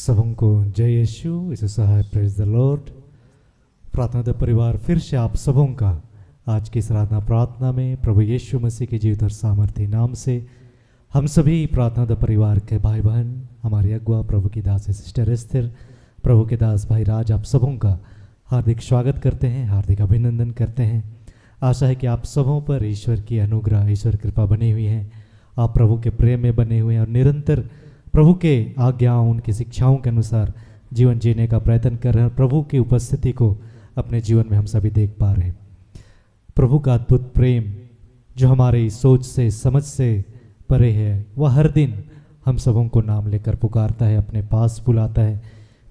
सबको जय यीशु इस सहाय प्रेज द लॉर्ड। प्रार्थना द परिवार फिर से आप सबों का आज की इस आराधना प्रार्थना में प्रभु यीशु मसीह के जीवित और सामर्थ्य नाम से हम सभी प्रार्थना द परिवार के भाई बहन, हमारे अगुआ प्रभु की दास सिस्टर एस्थिर, प्रभु के दास भाई राज, आप सबों का हार्दिक स्वागत करते हैं, हार्दिक अभिनंदन करते हैं। आशा है कि आप सबों पर ईश्वर की अनुग्रह, ईश्वर कृपा बनी हुई है। आप प्रभु के प्रेम में बने हुए हैं और निरंतर प्रभु के आज्ञाओं, उनकी शिक्षाओं के अनुसार जीवन जीने का प्रयत्न कर रहे हैं। प्रभु की उपस्थिति को अपने जीवन में हम सभी देख पा रहे हैं। प्रभु का अद्भुत प्रेम जो हमारी सोच से, समझ से परे है, वह हर दिन हम सबों को नाम लेकर पुकारता है, अपने पास बुलाता है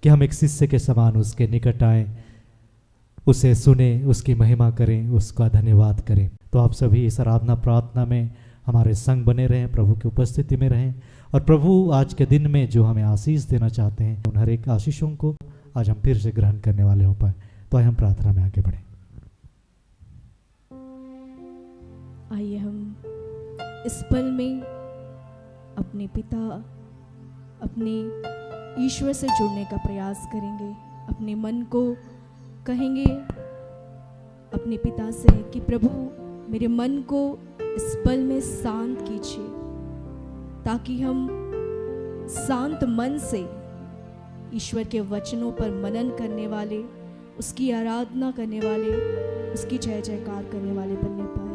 कि हम एक शिष्य के समान उसके निकट आएं, उसे सुने, उसकी महिमा करें, उसका धन्यवाद करें। तो आप सभी इस आराधना प्रार्थना में हमारे संग बने रहें, प्रभु की उपस्थिति में रहें और प्रभु आज के दिन में जो हमें आशीष देना चाहते हैं उन हर एक आशीषों को आज हम फिर से ग्रहण करने वाले हो पाए। तो आइए हम प्रार्थना में आगे बढ़ें। आइए हम इस पल में अपने पिता, अपने ईश्वर से जुड़ने का प्रयास करेंगे। अपने मन को कहेंगे अपने पिता से कि प्रभु मेरे मन को इस पल में शांत कीजिए, ताकि हम शांत मन से ईश्वर के वचनों पर मनन करने वाले, उसकी आराधना करने वाले, उसकी जय जयकार करने वाले बनने पाए।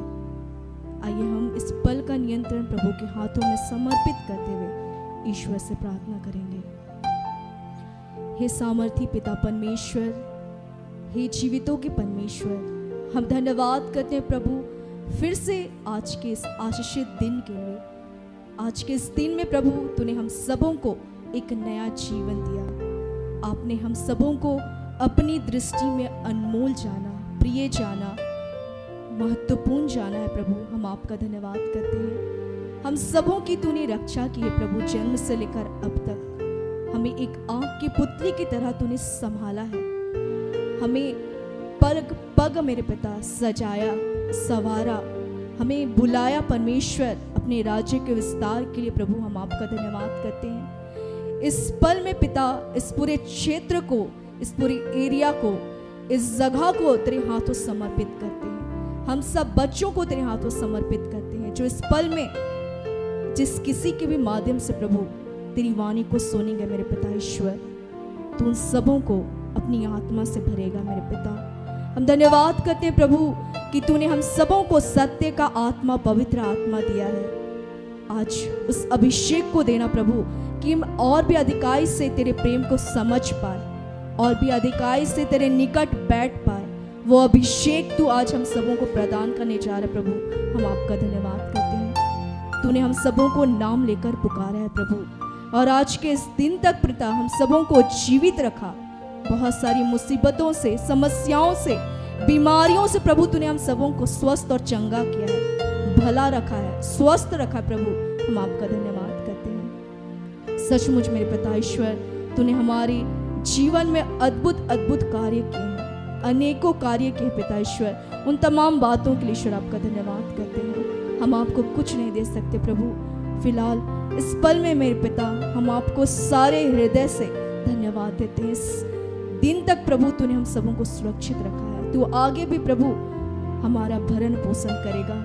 आइए हम इस पल का नियंत्रण प्रभु के हाथों में समर्पित करते हुए ईश्वर से प्रार्थना करेंगे। हे सामर्थी पिता परमेश्वर, हे जीवितों के परमेश्वर, हम धन्यवाद करते हैं प्रभु फिर से आज के इस आशीषित दिन के लिए। आज के इस दिन में प्रभु तूने हम सबों को एक नया जीवन दिया। आपने हम सबों को अपनी दृष्टि में अनमोल जाना, प्रिय जाना, महत्वपूर्ण जाना है प्रभु। हम आपका धन्यवाद करते हैं। हम सबों की तूने रक्षा की है प्रभु, जन्म से लेकर अब तक हमें एक आंख की पुतली की तरह तूने संभाला है। हमें पग पग मेरे पिता सजाया, सवारा, हमें बुलाया परमेश्वर अपने राज्य के विस्तार के लिए। प्रभु हम आपका धन्यवाद करते हैं। इस पल में पिता इस पूरे क्षेत्र को, इस पूरे एरिया को, इस जगह को तेरे हाथों समर्पित करते हैं। हम सब बच्चों को तेरे हाथों समर्पित करते हैं जो इस पल में जिस किसी के भी माध्यम से प्रभु तेरी वाणी को सुनेंगे मेरे पिता ईश्वर, तू उन सबों को अपनी आत्मा से भरेगा मेरे पिता। हम धन्यवाद करते हैं प्रभु कि तूने हम सबों को सत्य का आत्मा, पवित्र आत्मा दिया है। आज उस अभिषेक को देना प्रभु कि हम और भी अधिकाई से तेरे प्रेम को समझ पाए, और भी अधिकाई से तेरे निकट बैठ पाए। वो अभिषेक तू आज हम सबों को प्रदान करने जा रहे प्रभु। हम आपका धन्यवाद करते हैं। तूने हम सबों को नाम लेकर पुकारा है प्रभु, और आज के इस दिन तक पिता हम सबों को जीवित रखा। बहुत सारी मुसीबतों से, समस्याओं से, बीमारियों से प्रभु तूने हम सबों को स्वस्थ और चंगा किया है, भला रखा है, स्वस्थ रखा है प्रभु। हम आपका धन्यवाद करते हैं। सचमुच मेरे पिता ईश्वर, तूने हमारे जीवन में अद्भुत अद्भुत कार्य किए हैं, अनेकों कार्य किए पिता ईश्वर। उन तमाम बातों के लिए ईश्वर आपका धन्यवाद करते हैं। हम आपको कुछ नहीं दे सकते प्रभु। फिलहाल इस पल में मेरे पिता हम आपको सारे हृदय से धन्यवाद देते हैं। इस दिन तक प्रभु तूने हम सबों को सुरक्षित रखा है। तू आगे भी प्रभु हमारा भरण पोषण करेगा,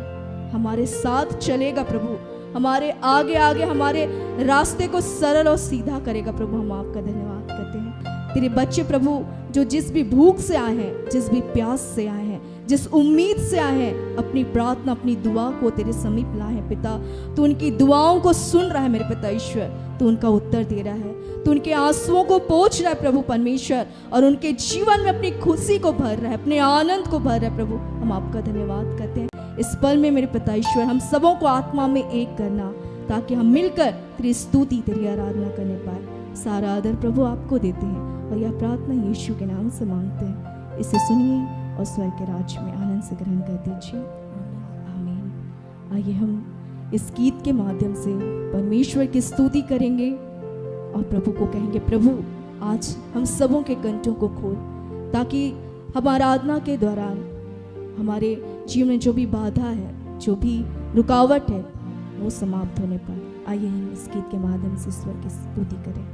हमारे साथ चलेगा प्रभु, हमारे आगे आगे हमारे रास्ते को सरल और सीधा करेगा प्रभु। हम आपका धन्यवाद करते हैं। तेरे बच्चे प्रभु जो जिस भी भूख से आए हैं, जिस भी प्यास से आए हैं, जिस उम्मीद से आए हैं, अपनी प्रार्थना, अपनी दुआ को तेरे समीप लाए हैं पिता। तू उनकी दुआओं को सुन रहा है मेरे पिता ईश्वर, तू उनका उत्तर दे रहा है, तू उनके आंसुओं को पोंछ रहा है प्रभु परमेश्वर, और उनके जीवन में अपनी खुशी को भर रहा है, अपने आनंद को भर रहा है प्रभु। हम आपका धन्यवाद करते हैं। इस पल में मेरे पिता ईश्वर हम सबों को आत्मा में एक करना, ताकि हम मिलकर तेरी स्तुति, तेरी आराधना करने पाए। सारा आदर प्रभु आपको देते हैं और यह प्रार्थना यीशु के नाम से मांगते हैं। इसे सुनिए और स्वर्ग के राज्य में आनंद से ग्रहण कर दीजिए। आमीन। आइए हम इस गीत के माध्यम से परमेश्वर की स्तुति करेंगे और प्रभु को कहेंगे, प्रभु आज हम सबों के कंठों को खोल, ताकि हम आराधना के दौरान हमारे जीवन में जो भी बाधा है, जो भी रुकावट है, वो समाप्त होने पाए। आइए हम इस गीत के माध्यम से ईश्वर की स्तुति करें।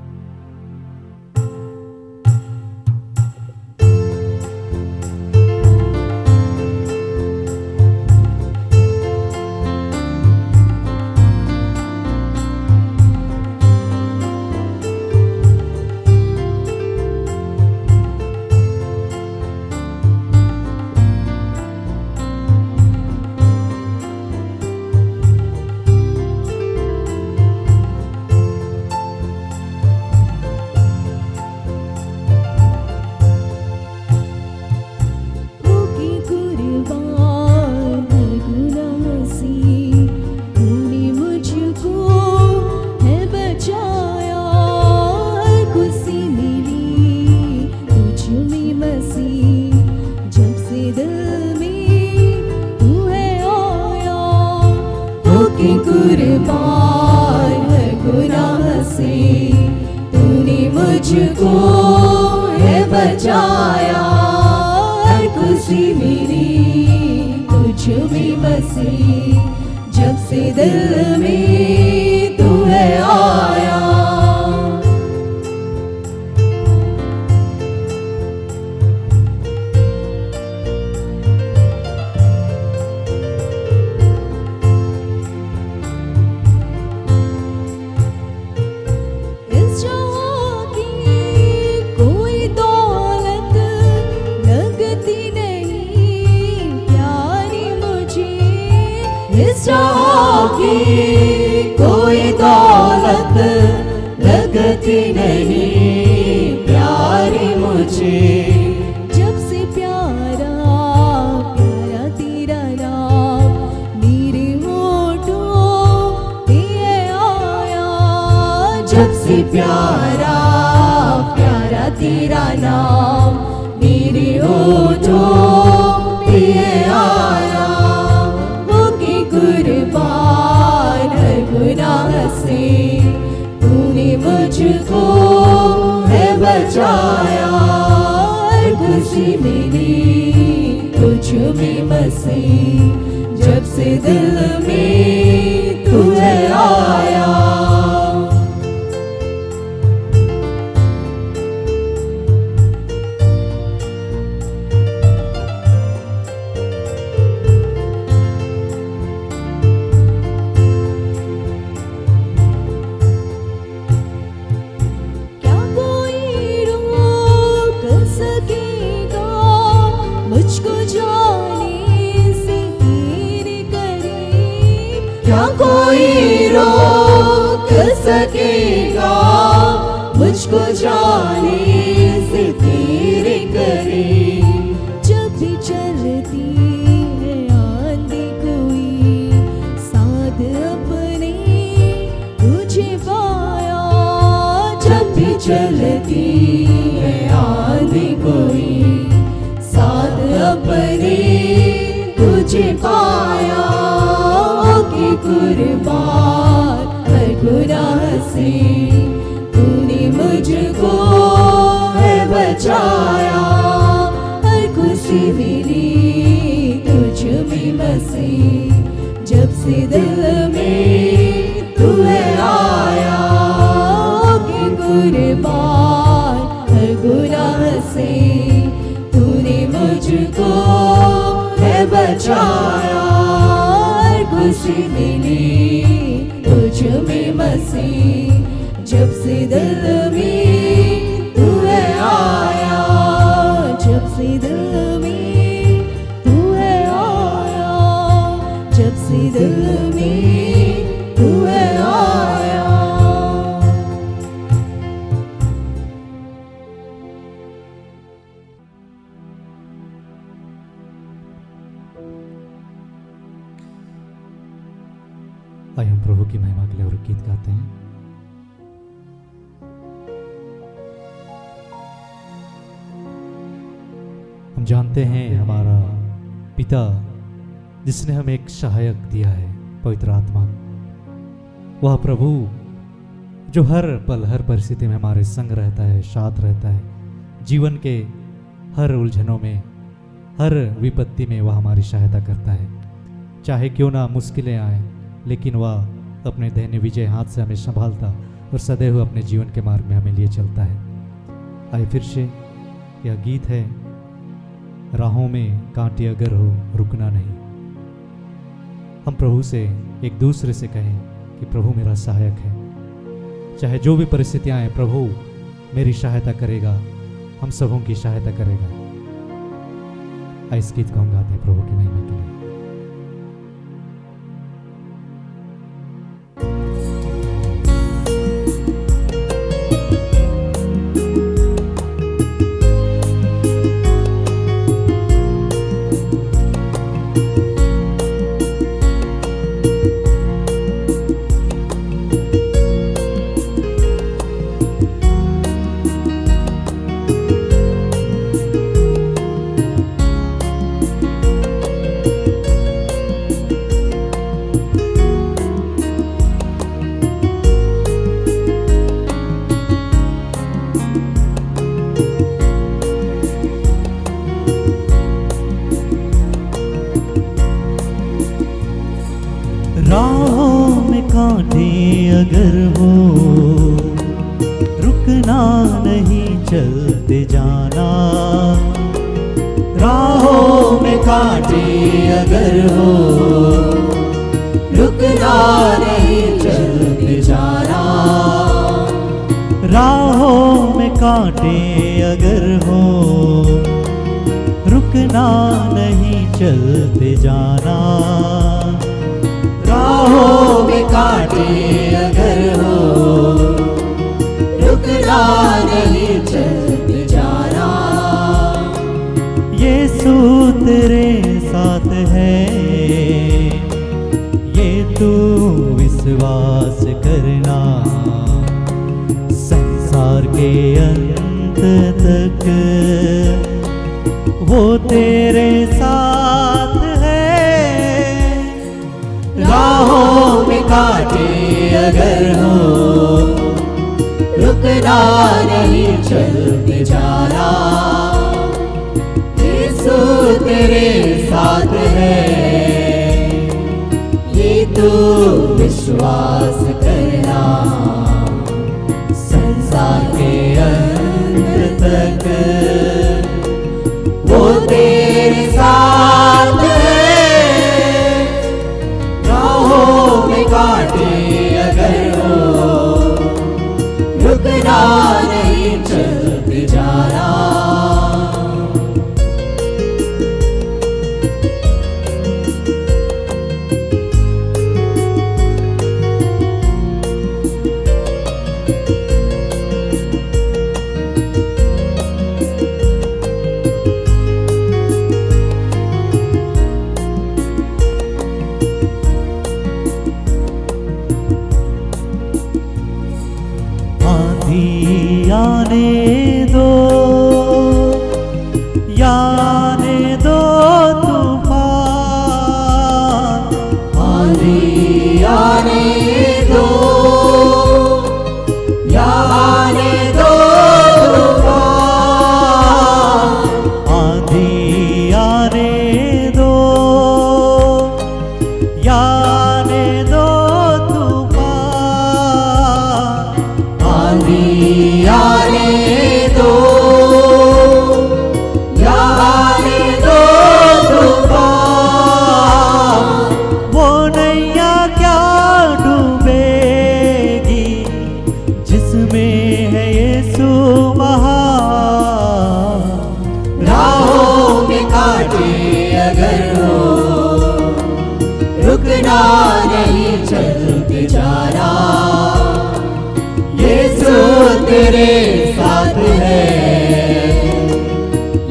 मुझको है बचाया, हर खुशी मेरी तुझ में बसी, जब से दिल में तू है आया। कोई दौलत लगती नहीं प्यारी मुझे, जब से प्यारा प्यारा तेरा नाम मेरे होठों पे आया, जब से प्यारा प्यारा तेरा नाम मेरे होठों पे आया। कुर्बान हर गुनाह से तूने मुझको है बचाया, हर खुशी मेरी तुझ में बसी, जब से दिल में तू है आया। क्या कोई रोक सकेगा मुझको जाने से तेरे करीब, जब भी चलती है आंधी कोई साथ अपने तुझे पाया, जब भी चलती है आंधी कोई साथ अपने तुझे पाया। कुर्बान हर गुनाह से तूने मुझको है बचाया, हर खुशी मेरी तुझ में बसी, जब से दिल में तू है आया। कि कुर्बान हर गुनाह से तूने मुझको है बचाया, खुशी मिली तुझ में बसी, जब से दिल में तू है आया, जब से दिल में तू है आया, जब से दिल में तू है आया। आइए हम प्रभु की महिमा के लिए और गीत गाते हैं। हम जानते हैं हमारा पिता जिसने हमें एक सहायक दिया है, पवित्र आत्मा, वह प्रभु जो हर पल हर परिस्थिति में हमारे संग रहता है, साथ रहता है, जीवन के हर उलझनों में, हर विपत्ति में वह हमारी सहायता करता है। चाहे क्यों ना मुश्किलें आए, लेकिन वह अपने दाहिने विजय हाथ से हमें संभालता और सदैव अपने जीवन के मार्ग में हमें लिए चलता है। आइए फिर से यह गीत है, राहों में कांटे अगर हो रुकना नहीं। हम प्रभु से एक दूसरे से कहें कि प्रभु मेरा सहायक है, चाहे जो भी परिस्थितियां आए प्रभु मेरी सहायता करेगा, हम सबों की सहायता करेगा। आइए इस गीत को हम गाते हैं प्रभु की महिमा के लिए। रुकना नहीं चलते जाना। राहों में कांटे अगर हो, रुकना नहीं चलते जाना। राहों में कांटे अगर हो, रुकना नहीं चलते जाना। राहों में कांटे अगर हो, रुकना नहीं चलते जाना। यीशु तेरे साथ है, ये तू विश्वास करना। संसार के अंत तक वो तेरे साथ है। राहों में कांटे अगर हो, रुकना नहीं चलते जाना। यीशु तेरे साथ है, ये तू विश्वास करना। संसार के अंत तक वो तेरे साथ है। राहों में कांटे अगर हो, रुकना नहीं चलते जाना। आने दो, आने दो तूफान। आने दो, आने दो तूफान। आंधी आने दो, आने दो तूफान। आंधी आने दो, आने दो तूफान। वो नैया क्या डूबेगी जिसमें है यीशु महान। राहों में कांटे अगर हो, रुकना नहीं चलते जाना। यीशु तेरे साथ है,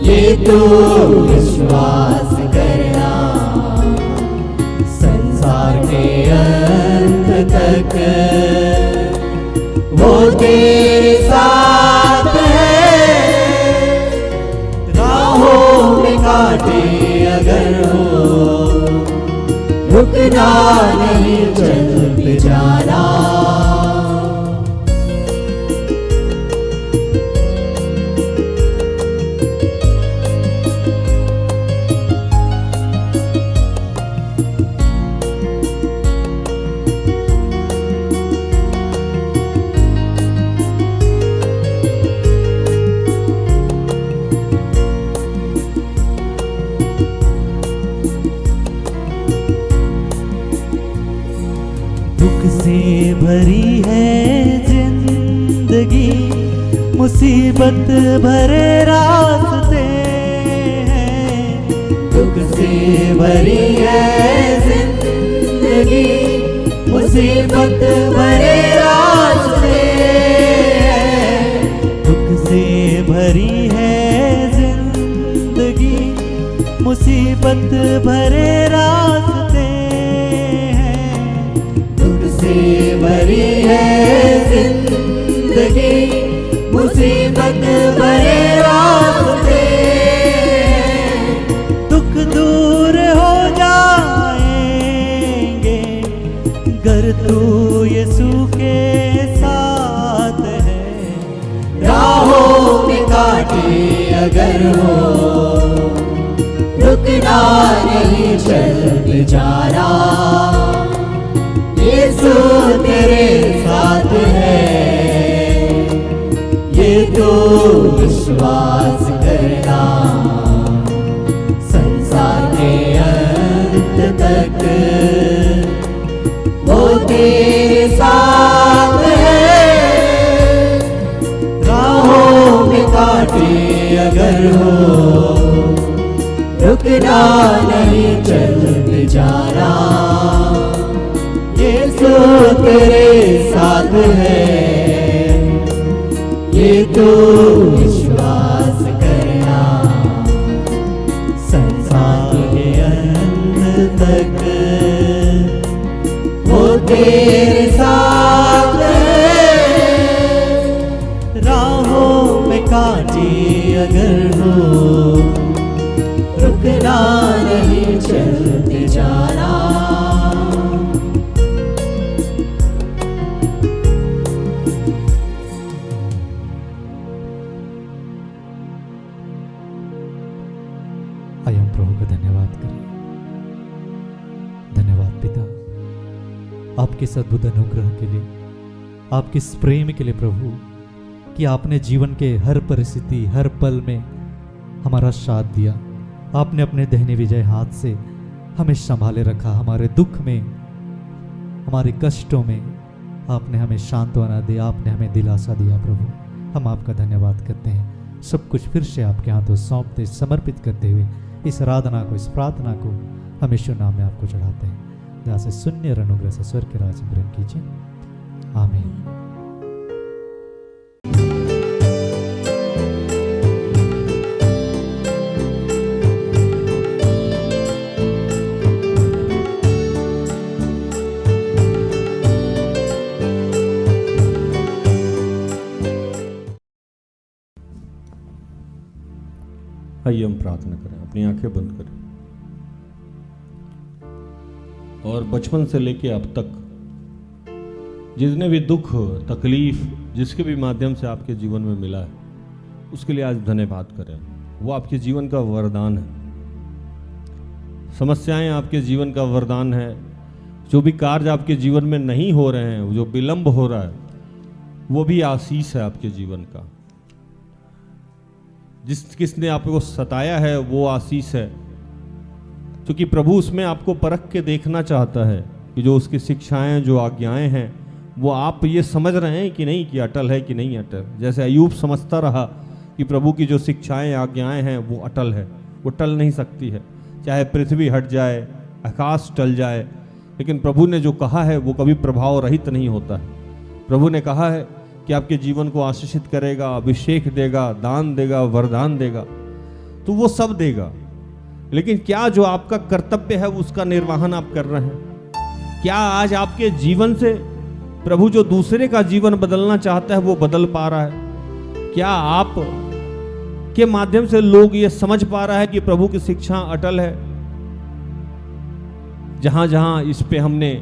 ये तू विश्वास करना। संसार के अंत तक वो तेरे साथ है। राहों में कांटे अगर हो, रुकना नहीं चलते जाना। दुख से भरी है जिंदगी, मुसीबत भरे रास्ते हैं। दुख से भरी है जिंदगी, मुसीबत भरे रास्ते हैं। दुख से भरी है जिंदगी, मुसीबत भरे रास्ते हैं। दुख से भरी है जिंदगी, मुसीबत भरे रास्ते हैं। दुख दूर हो जाएंगे गर तू यीशु के साथ है। राहों में कांटे अगर हो, रुकना नहीं चलते जाना। यीशु तेरे साथ है, तो विश्वास करना, संसार के अंत तक वो तेरे साथ है। राहों में कांटे अगर हो, रुकना नहीं, चलते जाना, यीशु तेरे साथ है। ये तो विश्वास करना, संसार के अंत तक वो तेरे साथ है। राहों में कांटे अगर हो, रुकना नहीं, चलते जाना। आइए हम प्रभु का धन्यवाद करें। धन्यवाद पिता, आपके इस अद्भुत अनुग्रह के लिए, आपके इस प्रेम के लिए प्रभु, कि आपने जीवन के हर परिस्थिति, हर पल में हमारा साथ दिया। आपने अपने दहने विजय हाथ से हमें संभाले रखा। हमारे दुख में, हमारे कष्टों में आपने हमें सांत्वना दी, आपने हमें दिलासा दिया। प्रभु, हम आपका धन्यवाद करते हैं। सब कुछ फिर से आपके हाथों सौंपते, समर्पित करते हुए इस आराधना को, इस प्रार्थना को हम यीशु नाम में आपको चढ़ाते हैं। दया से शून्य और अनुग्रह से स्वर्ग के राज में ग्रहण कीजिए। आमीन। आइए हम प्रार्थना करें, अपनी आंखें बंद करें और बचपन से लेके अब तक जितने भी दुख, तकलीफ जिसके भी माध्यम से आपके जीवन में मिला है, उसके लिए आज धन्यवाद करें। वो आपके जीवन का वरदान है। समस्याएं आपके जीवन का वरदान है। जो भी कार्य आपके जीवन में नहीं हो रहे हैं, जो विलंब हो रहा है, वो भी आशीष है आपके जीवन का। किसने आपको सताया है वो आशीष है, क्योंकि प्रभु उसमें आपको परख के देखना चाहता है कि जो उसकी शिक्षाएं, जो आज्ञाएं हैं, वो आप ये समझ रहे हैं कि नहीं, कि अटल है कि नहीं अटल। जैसे अय्यूब समझता रहा कि प्रभु की जो शिक्षाएं, आज्ञाएं हैं वो अटल है, वो टल नहीं सकती है। चाहे पृथ्वी हट जाए, आकाश टल जाए, लेकिन प्रभु ने जो कहा है वो कभी प्रभाव रहित नहीं होता है। प्रभु ने कहा है कि आपके जीवन को आशीषित करेगा, अभिषेक देगा, दान देगा, वरदान देगा, तो वो सब देगा। लेकिन क्या जो आपका कर्तव्य है उसका निर्वहन आप कर रहे हैं? क्या आज आपके जीवन से प्रभु जो दूसरे का जीवन बदलना चाहता है वो बदल पा रहा है? क्या आप के माध्यम से लोग ये समझ पा रहा है कि प्रभु की शिक्षा अटल है? जहां जहां इस पे हमने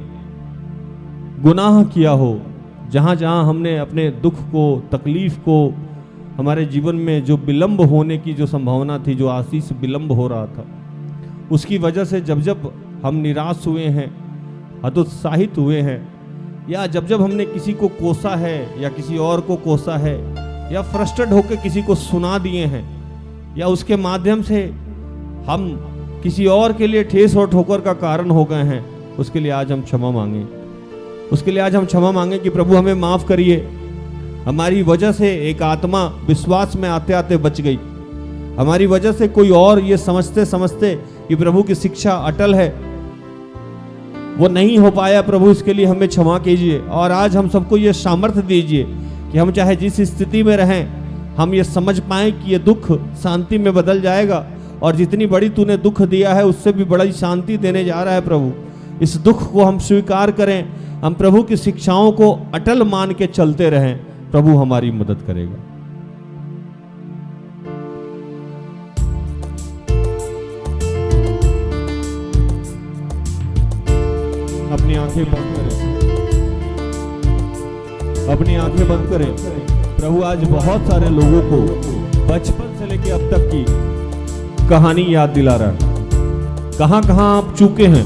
गुनाह किया हो, जहां जहां हमने अपने दुख को, तकलीफ को, हमारे जीवन में जो विलंब होने की जो संभावना थी, जो आशीष विलंब हो रहा था, उसकी वजह से जब जब हम निराश हुए हैं, हतोत्साहित हुए हैं, या जब जब हमने किसी को कोसा है या किसी और को कोसा है, या फ्रस्ट्रेट होकर किसी को सुना दिए हैं, या उसके माध्यम से हम किसी और के लिए ठेस और ठोकर का कारण हो गए हैं, उसके लिए आज हम क्षमा मांगें। उसके लिए आज हम क्षमा मांगें कि प्रभु हमें माफ करिए। हमारी वजह से एक आत्मा विश्वास में आते आते बच गई। हमारी वजह से कोई और ये समझते समझते कि प्रभु की शिक्षा अटल है, वो नहीं हो पाया। प्रभु इसके लिए हमें क्षमा कीजिए। और आज हम सबको ये सामर्थ्य दीजिए कि हम चाहे जिस स्थिति में रहें, हम ये समझ पाएं कि ये दुख शांति में बदल जाएगा, और जितनी बड़ी तूने दुख दिया है उससे भी बड़ी शांति देने जा रहा है। प्रभु, इस दुख को हम स्वीकार करें, हम प्रभु की शिक्षाओं को अटल मान के चलते रहें। प्रभु हमारी मदद करेगा। अपनी आंखें बंद करें, अपनी आंखें बंद करें। प्रभु आज बहुत सारे लोगों को बचपन से लेकर अब तक की कहानी याद दिला रहा है। कहां कहां आप चूके हैं,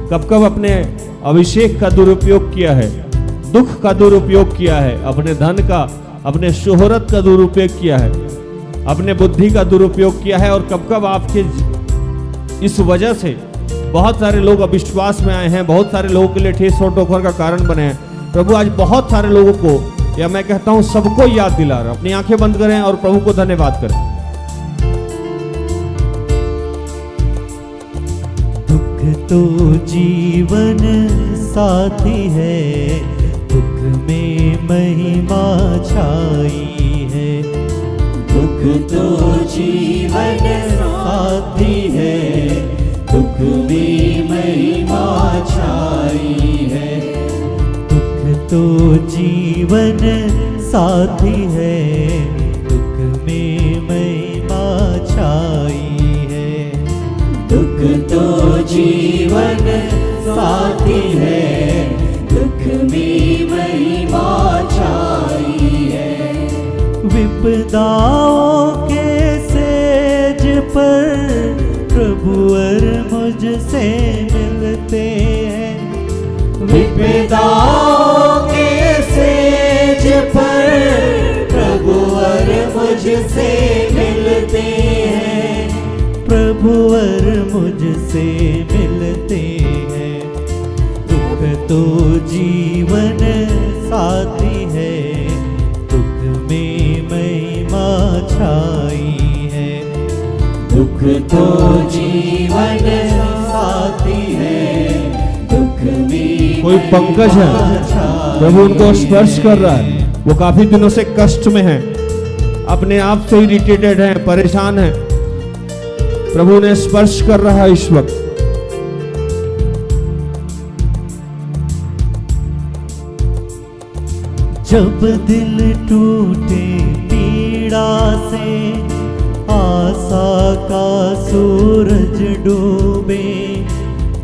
कब कब अपने अभिषेक का दुरुपयोग किया है, दुख का दुरुपयोग किया है, अपने धन का, अपने शोहरत का दुरुपयोग किया है, अपने बुद्धि का दुरुपयोग किया है, और कब कब आपके इस वजह से बहुत सारे लोग अविश्वास में आए हैं, बहुत सारे लोगों के लिए ठेस और ठोकर का कारण बने हैं। प्रभु आज बहुत सारे लोगों को, या मैं कहता हूं सबको याद दिला रहा। अपनी आंखें बंद करें और प्रभु को धन्यवाद करें। दुख तो जीवन साथी है, दुख में महिमा छाई है। दुख तो जीवन साथी है, दुख में महिमा छाई है। दुख तो जीवन साथी है, दुख में महिमा छाई है। दुख तो जीवन साथी है, दुख में महिमा छाई है। विपदाओं के सेज पर प्रभुवर मुझसे मिलते हैं। विपदाओं के सेज पर प्रभुवर मुझसे मिलते हैं। प्रभुवर मुझसे मिलते हैं। दुख तो जीवन साथी है, दुख में महिमा छाई है। दुख तो जीवन साथी है, दुख में कोई पंकज है, प्रभु उनको स्पर्श कर रहा है। वो काफी दिनों से कष्ट में है, अपने आप से इरिटेटेड है, परेशान है। प्रभु ने स्पर्श कर रहा है इस वक्त। जब दिल टूटे पीड़ा से, आशा का सूरज डूबे,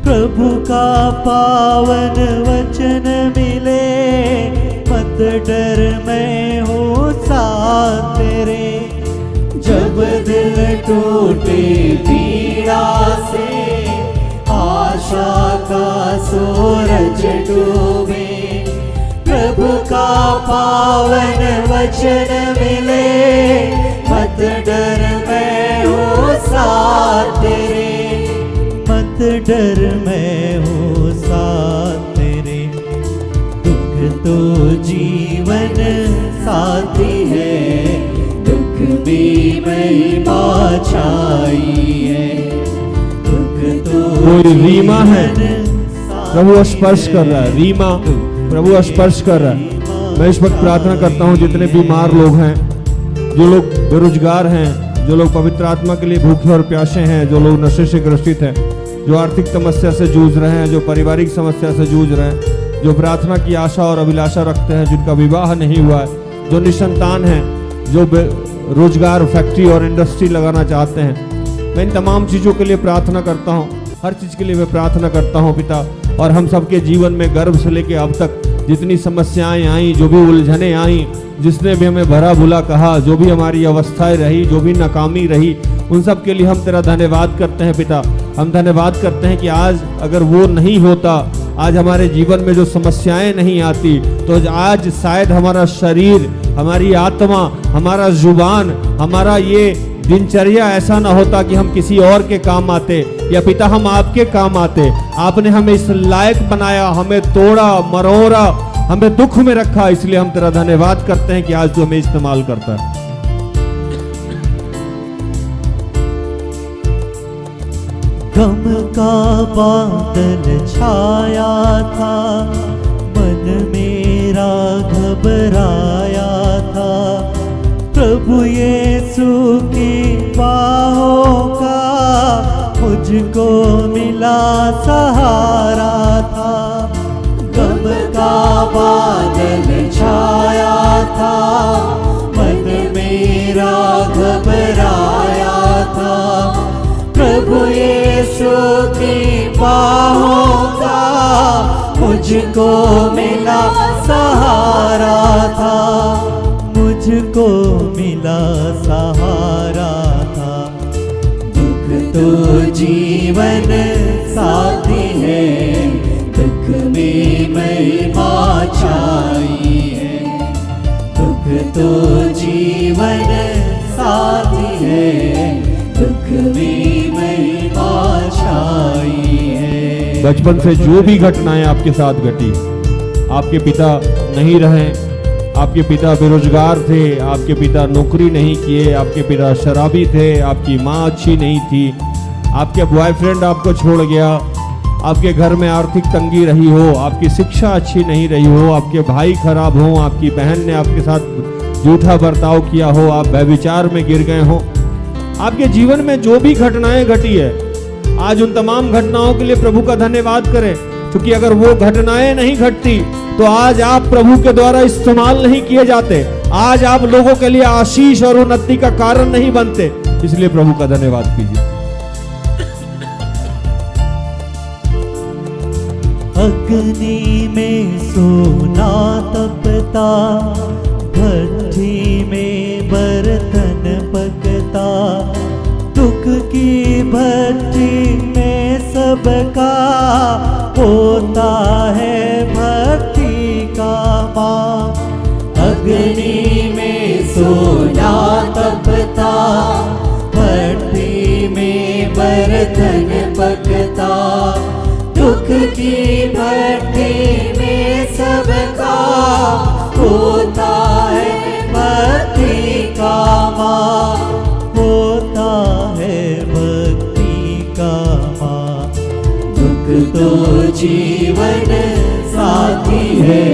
प्रभु का पावन वचन मिले, मत डर मैं हूँ साथ तेरे। जब दिल टूटे पीड़ा से, आशा का सूरज डूबे, प्रभु का पावन वचन मिले, मत डर मैं हूँ साथ तेरे। मत डर मैं हूँ साथ तेरे। दुख तो जीवन साथी है, दुख में महिमा छाई है। दुख तो कोई रीमा है, प्रभु स्पर्श कर रहा है। रीमा, प्रभु स्पर्श कर रहा है। मैं इस वक्त प्रार्थना करता हूँ जितने बीमार लोग हैं, जो लोग बेरोजगार हैं, जो लोग पवित्र आत्मा के लिए भूखे और प्यासे हैं, जो लोग नशे से ग्रसित हैं, जो आर्थिक समस्या से जूझ रहे हैं, जो पारिवारिक समस्या से जूझ रहे हैं, जो प्रार्थना की आशा और अभिलाषा रखते हैं, जिनका विवाह नहीं हुआ है, जो निसंतान हैं, जो रोजगार फैक्ट्री और इंडस्ट्री लगाना चाहते हैं, मैं इन तमाम चीज़ों के लिए प्रार्थना करता हूँ। हर चीज़ के लिए मैं प्रार्थना करता हूँ पिता। और हम सबके जीवन में गर्भ से लेकर अब तक जितनी समस्याएं आई, जो भी उलझने आई, जिसने भी हमें भरा बुला कहा, जो भी हमारी अवस्थाएं रही, जो भी नाकामी रही, उन सब के लिए हम तेरा धन्यवाद करते हैं पिता। हम धन्यवाद करते हैं कि आज अगर वो नहीं होता, आज हमारे जीवन में जो समस्याएं नहीं आती, तो आज शायद हमारा शरीर, हमारी आत्मा, हमारा जुबान, हमारा ये दिनचर्या ऐसा ना होता कि हम किसी और के काम आते, या पिता हम आपके काम आते। आपने हमें इस लायक बनाया, हमें तोड़ा मरोड़ा, हमें दुख में रखा, इसलिए हम तेरा धन्यवाद करते हैं कि आज तू हमें इस्तेमाल करता है। गम का बादल छाया था, मन मेरा घबराया था। प्रभु यीशु की बाहों का मुझको मिला सहारा था। गम का बादल छाया था, मन मेरा घबराया था। प्रभु यीशु की बाहों का मुझको मिला सहारा था। मुझको मिला सहारा था। दुख तो जीवन साथी है, दुख में महिमा छाई है। दुख तो तो जीवन साथी है, दुख में महिमा छाई है। बचपन से जो भी घटनाएं आपके साथ घटी, आपके पिता नहीं रहे, आपके पिता बेरोजगार थे, आपके पिता नौकरी नहीं किए, आपके पिता शराबी थे, आपकी माँ अच्छी नहीं थी, आपके बॉयफ्रेंड आपको छोड़ गया, आपके घर में आर्थिक तंगी रही हो, आपकी शिक्षा अच्छी नहीं रही हो, आपके भाई खराब हो, आपकी बहन ने आपके साथ झूठा बर्ताव किया हो, आप व्यभिचार में गिर गए हो, आपके जीवन में जो भी घटनाएं घटी है, आज उन तमाम घटनाओं के लिए प्रभु का धन्यवाद करें, क्योंकि अगर वो घटनाएं नहीं घटती तो आज आप प्रभु के द्वारा इस्तेमाल नहीं किए जाते, आज आप लोगों के लिए आशीष और उन्नति का कारण नहीं बनते। इसलिए प्रभु का धन्यवाद कीजिए। अग्नि में सोना तपता, भट्ठी में बर्तन पकता, दुख की भट्टी में सबका होता है भक्ति का मान। अग्नि में सोना तपता, भट्टी में बर्तन पकता, दुख की भट्टी में सबका होता है भक्ति का मान, होता है भक्ति का मान। दुख तो जीवन साथी है,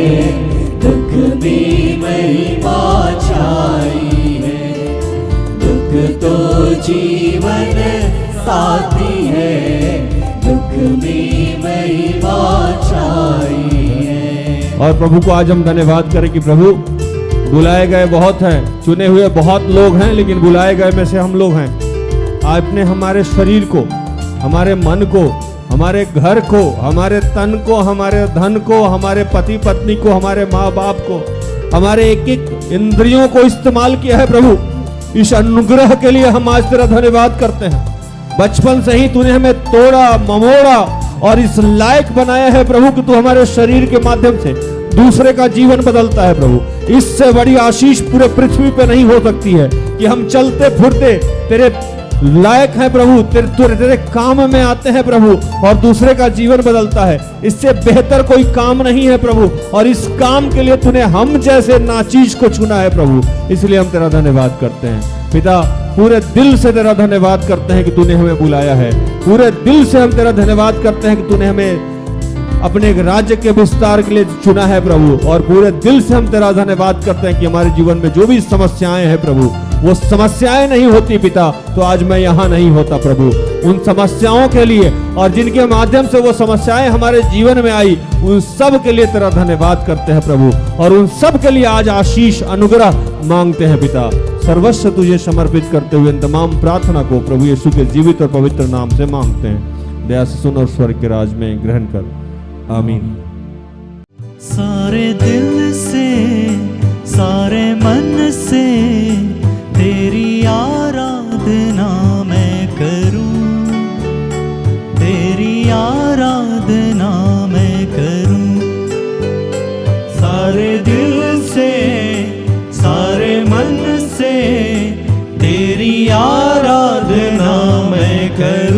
दुख में महिमा छाई है, दुख तो जीवन साथी है, दुख में महिमा छाई है। और प्रभु को आज हम धन्यवाद करें कि प्रभु बुलाए गए बहुत हैं, चुने हुए बहुत लोग हैं, लेकिन बुलाए गए में से हम लोग हैं। आपने हमारे शरीर को, हमारे मन को, हमारे घर को, हमारे तन को, हमारे धन को, हमारे पति पत्नी को, हमारे माँ बाप को, हमारे एक एक इंद्रियों को इस्तेमाल किया है प्रभु। इस अनुग्रह के लिए हम आज तेरा धन्यवाद करते हैं। बचपन से ही तूने हमें तोड़ा ममोड़ा और इस लायक बनाया है प्रभु कि तू हमारे शरीर के माध्यम से दूसरे का जीवन बदलता है प्रभु। इससे बड़ी आशीष पूरे पृथ्वी पे नहीं हो सकती है कि हम चलते फिरते तेरे लायक है प्रभु, तेरे काम में आते हैं प्रभु और दूसरे का जीवन बदलता है। इससे बेहतर कोई काम नहीं है प्रभु, और इस काम के लिए तूने हम जैसे नाचीज को चुना है प्रभु। इसलिए हम तेरा धन्यवाद करते हैं पिता, पूरे दिल से तेरा धन्यवाद करते हैं कि तूने हमें बुलाया है। पूरे दिल से हम तेरा धन्यवाद करते हैं कि तूने हमें अपने राज्य के विस्तार के लिए चुना है प्रभु, और पूरे दिल से हम तेरा धन्यवाद करते हैं कि हमारे जीवन में जो भी समस्याएं हैं प्रभु, वो समस्याएं नहीं होती पिता तो आज मैं यहाँ नहीं होता प्रभु। उन समस्याओं के लिए और जिनके माध्यम से वो समस्याएं हमारे जीवन में आई, उन सब के लिए तेरा धन्यवाद करते हैं प्रभु, और उन सब के लिए आज आशीष अनुग्रह मांगते हैं पिता। सर्वस्व तुझे समर्पित करते हुए इन तमाम प्रार्थना को प्रभु यीशु के जीवित और पवित्र नाम से मांगते हैं। दया से सुन और स्वर्ग के राज में ग्रहण कर, आमीन। सारे दिल से सारे मन से तेरी आराधना मैं करूं, तेरी आराधना मैं करूं। सारे दिल से सारे मन से तेरी आराधना मैं करूं।